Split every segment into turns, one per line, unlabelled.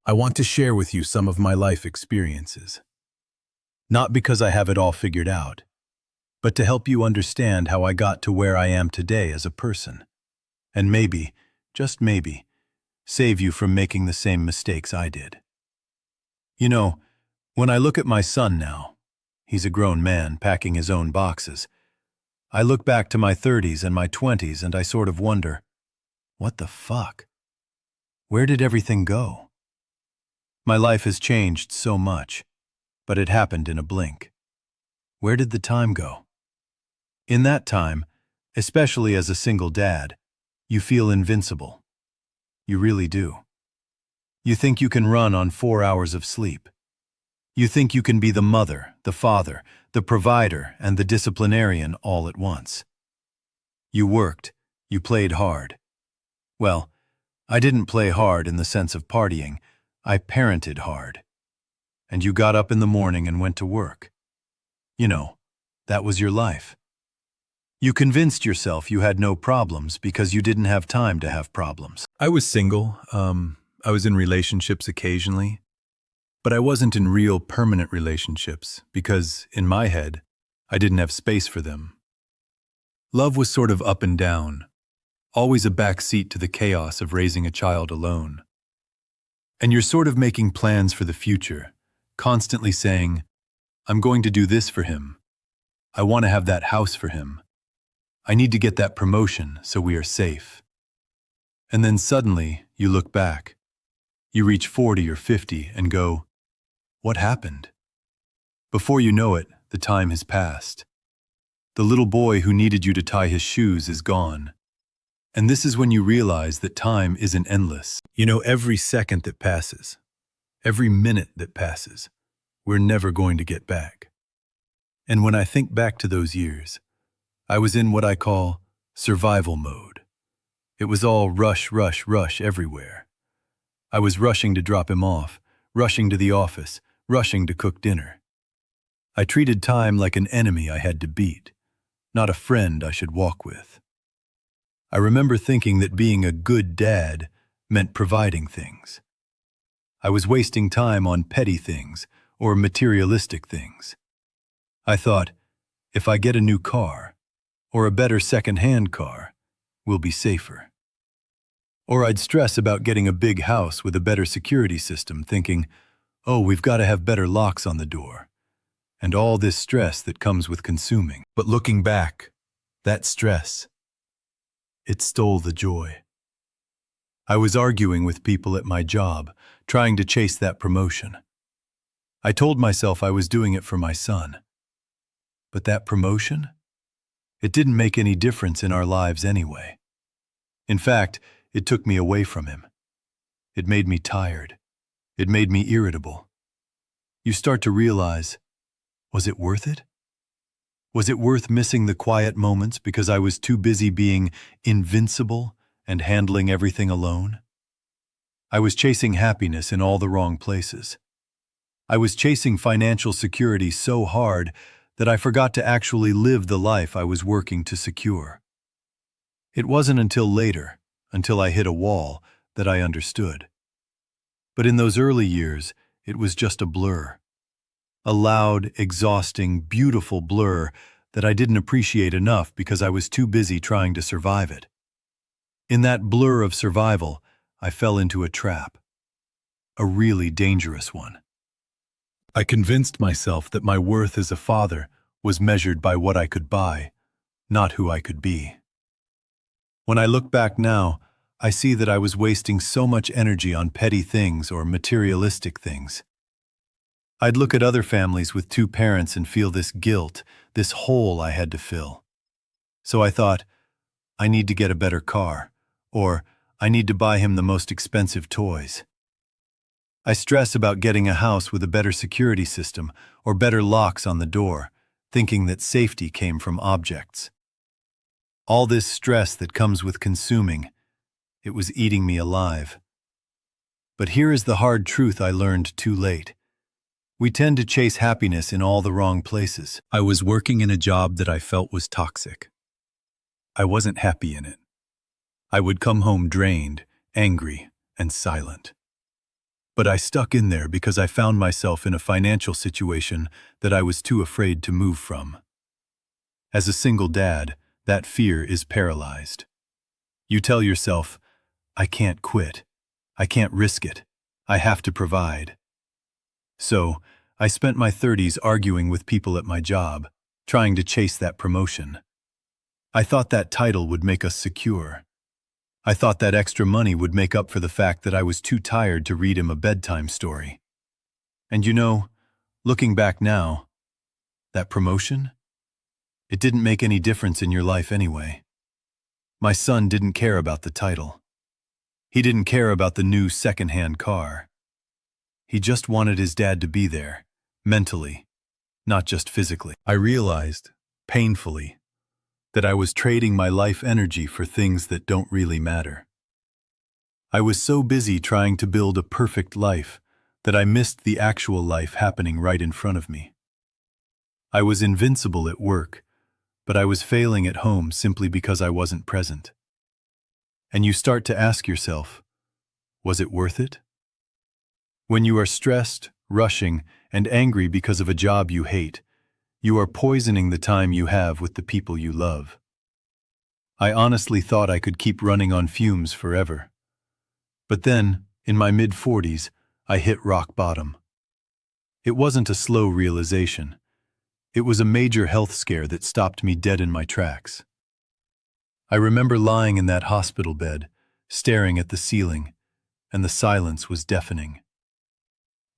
I want to share with you some of my life experiences. Not because I have it all figured out, but to help you understand how I got to where I am today as a person. And maybe, just maybe, save you from making the same mistakes I did. You know, when I look at my son now, he's a grown man packing his own boxes. I look back to my 30s and my 20s and I sort of wonder, what the fuck? Where did everything go? My life has changed so much, but it happened in a blink. Where did the time go? In that time, especially as a single dad, you feel invincible. You really do. You think you can run on 4 hours of sleep. You think you can be the mother, the father, the provider, and the disciplinarian all at once. You worked, you played hard. Well, I didn't play hard in the sense of partying, I parented hard. And you got up in the morning and went to work. You know, that was your life. You convinced yourself you had no problems because you didn't have time to have problems. I was single, I was in relationships occasionally, but I wasn't in real permanent relationships because, in my head, I didn't have space for them. Love was sort of up and down, always a back seat to the chaos of raising a child alone. And you're sort of making plans for the future, constantly saying, I'm going to do this for him. I want to have that house for him. I need to get that promotion so we are safe. And then suddenly, you look back. You reach 40 or 50 and go, what happened? Before you know it, the time has passed. The little boy who needed you to tie his shoes is gone. And this is when you realize that time isn't endless. You know, every second that passes, every minute that passes, we're never going to get back. And when I think back to those years, I was in what I call survival mode. It was all rush, rush, rush everywhere. I was rushing to drop him off, rushing to the office, rushing to cook dinner. I treated time like an enemy I had to beat, not a friend I should walk with. I remember thinking that being a good dad meant providing things. I was wasting time on petty things or materialistic things. I thought, if I get a new car, or a better second-hand car, we'll be safer. Or I'd stress about getting a big house with a better security system, thinking, oh, we've got to have better locks on the door, and all this stress that comes with consuming. But looking back, that stress, it stole the joy. I was arguing with people at my job, trying to chase that promotion. I told myself I was doing it for my son. But that promotion? It didn't make any difference in our lives anyway. In fact, it took me away from him. It made me tired. It made me irritable. You start to realize, was it worth it? Was it worth missing the quiet moments because I was too busy being invincible and handling everything alone? I was chasing happiness in all the wrong places. I was chasing financial security so hard that I forgot to actually live the life I was working to secure. It wasn't until later, until I hit a wall, that I understood. But in those early years, it was just a blur. A loud, exhausting, beautiful blur that I didn't appreciate enough because I was too busy trying to survive it. In that blur of survival, I fell into a trap. A really dangerous one. I convinced myself that my worth as a father was measured by what I could buy, not who I could be. When I look back now, I see that I was wasting so much energy on petty things or materialistic things. I'd look at other families with 2 parents and feel this guilt, this hole I had to fill. So I thought, I need to get a better car, or I need to buy him the most expensive toys. I stress about getting a house with a better security system or better locks on the door, thinking that safety came from objects. All this stress that comes with consuming, it was eating me alive. But here is the hard truth I learned too late. We tend to chase happiness in all the wrong places. I was working in a job that I felt was toxic. I wasn't happy in it. I would come home drained, angry, and silent. But I stuck in there because I found myself in a financial situation that I was too afraid to move from. As a single dad, that fear is paralyzed. You tell yourself, I can't quit. I can't risk it. I have to provide. So, I spent my 30s arguing with people at my job, trying to chase that promotion. I thought that title would make us secure. I thought that extra money would make up for the fact that I was too tired to read him a bedtime story. And you know, looking back now, that promotion? It didn't make any difference in your life anyway. My son didn't care about the title. He didn't care about the new second-hand car. He just wanted his dad to be there, mentally, not just physically. I realized, painfully, that I was trading my life energy for things that don't really matter. I was so busy trying to build a perfect life that I missed the actual life happening right in front of me. I was invincible at work, but I was failing at home simply because I wasn't present. And you start to ask yourself, was it worth it? When you are stressed, rushing, and angry because of a job you hate, you are poisoning the time you have with the people you love. I honestly thought I could keep running on fumes forever. But then, in my mid-40s, I hit rock bottom. It wasn't a slow realization. It was a major health scare that stopped me dead in my tracks. I remember lying in that hospital bed, staring at the ceiling, and the silence was deafening.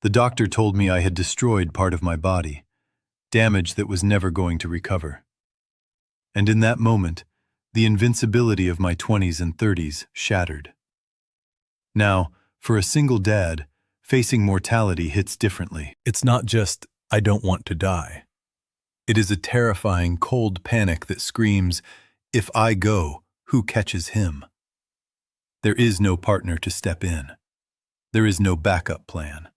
The doctor told me I had destroyed part of my body, damage that was never going to recover. And in that moment, the invincibility of my 20s and 30s shattered. Now, for a single dad, facing mortality hits differently. It's not just, I don't want to die. It is a terrifying, cold panic that screams, if I go, who catches him? There is no partner to step in. There is no backup plan.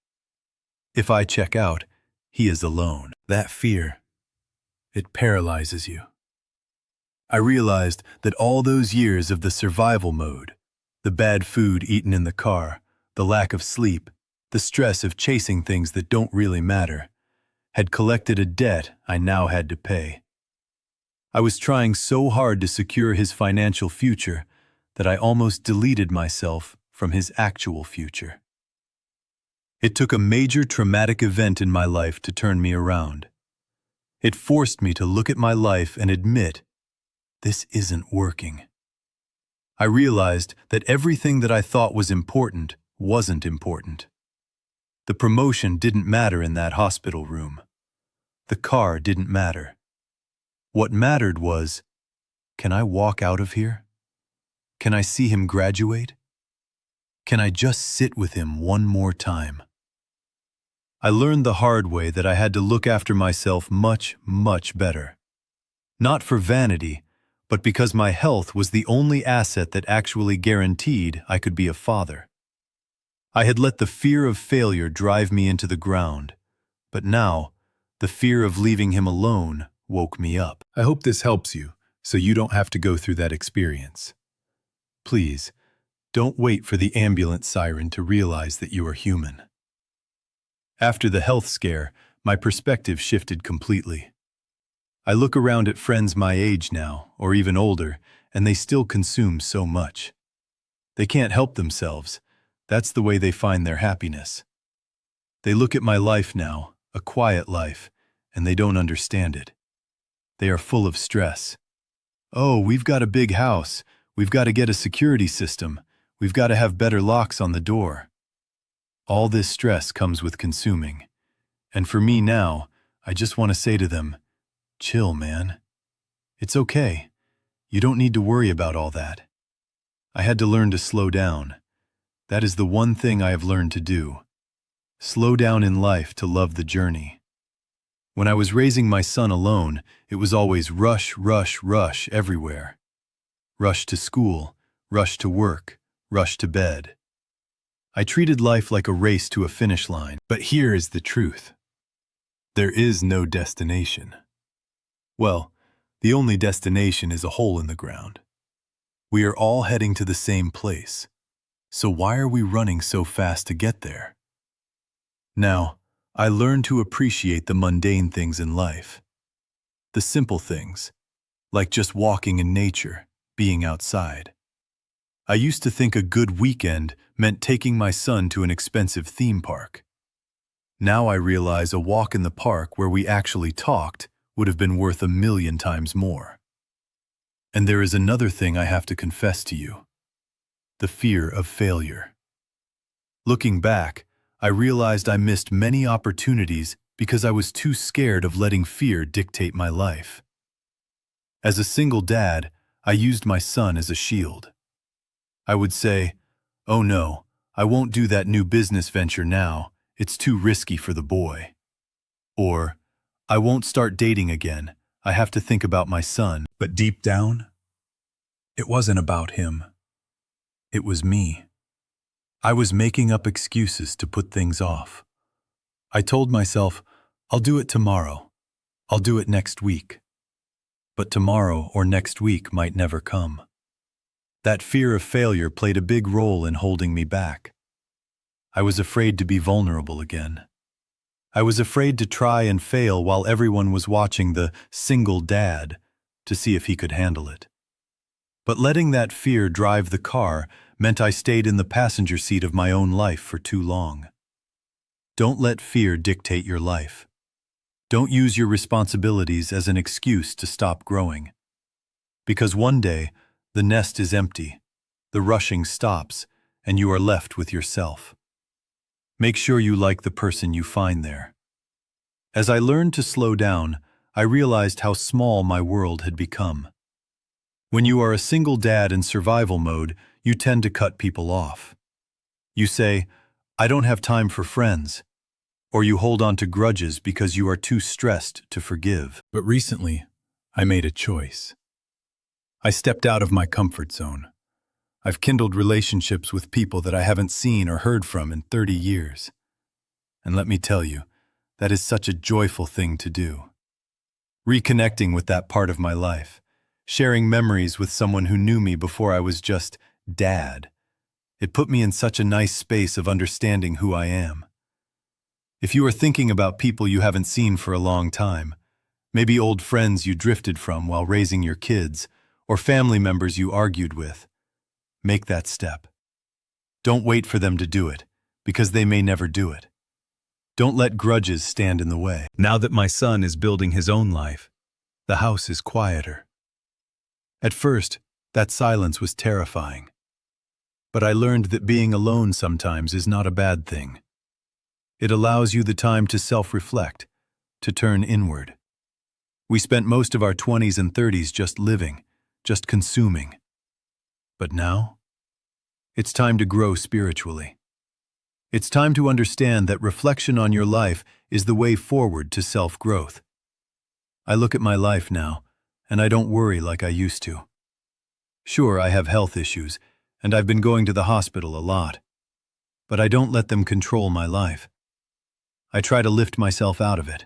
If I check out, he is alone. That fear, it paralyzes you. I realized that all those years of the survival mode, the bad food eaten in the car, the lack of sleep, the stress of chasing things that don't really matter, had collected a debt I now had to pay. I was trying so hard to secure his financial future that I almost deleted myself from his actual future. It took a major traumatic event in my life to turn me around. It forced me to look at my life and admit, this isn't working. I realized that everything that I thought was important wasn't important. The promotion didn't matter in that hospital room. The car didn't matter. What mattered was, can I walk out of here? Can I see him graduate? Can I just sit with him one more time? I learned the hard way that I had to look after myself much, much better. Not for vanity, but because my health was the only asset that actually guaranteed I could be a father. I had let the fear of failure drive me into the ground, but now, the fear of leaving him alone woke me up. I hope this helps you, so you don't have to go through that experience. Please, don't wait for the ambulance siren to realize that you are human. After the health scare, my perspective shifted completely. I look around at friends my age now, or even older, and they still consume so much. They can't help themselves. That's the way they find their happiness. They look at my life now, a quiet life, and they don't understand it. They are full of stress. Oh, we've got a big house. We've got to get a security system. We've got to have better locks on the door. All this stress comes with consuming. And for me now, I just want to say to them, chill, man. It's okay. You don't need to worry about all that. I had to learn to slow down. That is the one thing I have learned to do. Slow down in life to love the journey. When I was raising my son alone, it was always rush, rush, rush everywhere. Rush to school, rush to work, rush to bed. I treated life like a race to a finish line. But here is the truth. There is no destination. Well, the only destination is a hole in the ground. We are all heading to the same place. So why are we running so fast to get there? Now, I learned to appreciate the mundane things in life. The simple things, like just walking in nature, being outside. I used to think a good weekend meant taking my son to an expensive theme park. Now I realize a walk in the park where we actually talked would have been worth 1,000,000 times more. And there is another thing I have to confess to you: the fear of failure. Looking back, I realized I missed many opportunities because I was too scared of letting fear dictate my life. As a single dad, I used my son as a shield. I would say, "Oh no, I won't do that new business venture now, it's too risky for the boy." Or, "I won't start dating again, I have to think about my son." But deep down, it wasn't about him. It was me. I was making up excuses to put things off. I told myself, I'll do it tomorrow. I'll do it next week. But tomorrow or next week might never come. That fear of failure played a big role in holding me back. I was afraid to be vulnerable again. I was afraid to try and fail while everyone was watching The Single Dad to see if he could handle it. But letting that fear drive the car meant I stayed in the passenger seat of my own life for too long. Don't let fear dictate your life. Don't use your responsibilities as an excuse to stop growing. Because one day, the nest is empty, the rushing stops, and you are left with yourself. Make sure you like the person you find there. As I learned to slow down, I realized how small my world had become. When you are a single dad in survival mode, you tend to cut people off. You say, "I don't have time for friends," or you hold on to grudges because you are too stressed to forgive. But recently, I made a choice. I stepped out of my comfort zone. I've kindled relationships with people that I haven't seen or heard from in 30 years. And let me tell you, that is such a joyful thing to do. Reconnecting with that part of my life, sharing memories with someone who knew me before I was just Dad. It put me in such a nice space of understanding who I am. If you are thinking about people you haven't seen for a long time, maybe old friends you drifted from while raising your kids, or family members you argued with, make that step. Don't wait for them to do it, because they may never do it. Don't let grudges stand in the way. Now that my son is building his own life, the house is quieter. At first, that silence was terrifying. But I learned that being alone sometimes is not a bad thing. It allows you the time to self-reflect, to turn inward. We spent most of our 20s and 30s just living, just consuming. But now, it's time to grow spiritually. It's time to understand that reflection on your life is the way forward to self-growth. I look at my life now, and I don't worry like I used to. Sure, I have health issues, and I've been going to the hospital a lot. But I don't let them control my life. I try to lift myself out of it.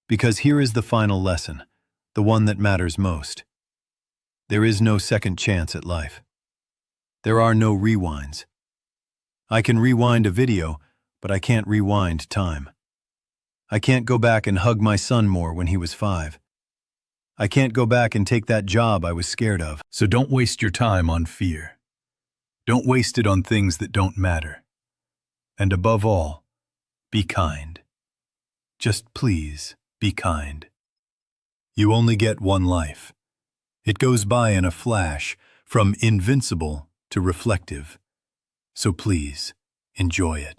Because here is the final lesson, the one that matters most. There is no second chance at life. There are no rewinds. I can rewind a video, but I can't rewind time. I can't go back and hug my son more when he was 5. I can't go back and take that job I was scared of. So don't waste your time on fear. Don't waste it on things that don't matter. And above all, be kind. Just please be kind. You only get one life. It goes by in a flash, from invincible to reflective. So please, enjoy it.